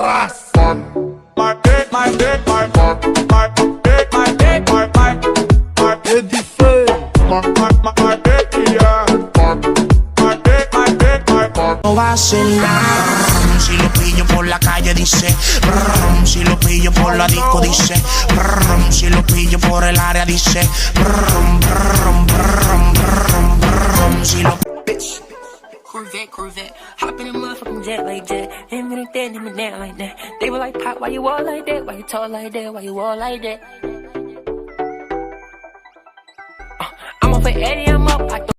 arrasa. My dick, my dick, my dick, my dick, my dick, my Edifei. My dick, yeah. My dick, my dick, my No va a hacer nada. Si lo pillo por la calle dice brum, si lo pillo por la disco dice brum, si lo pillo por el área dice brum, brum, brum, brum, brum, si lo bitch. Corvette, Corvette, hop in a motherfucking jet like that. Him and that, him and that like that. They were like, Pop, why you all like that? Why you talk like that? Why you all like that? I'm off for Eddie, I'm up.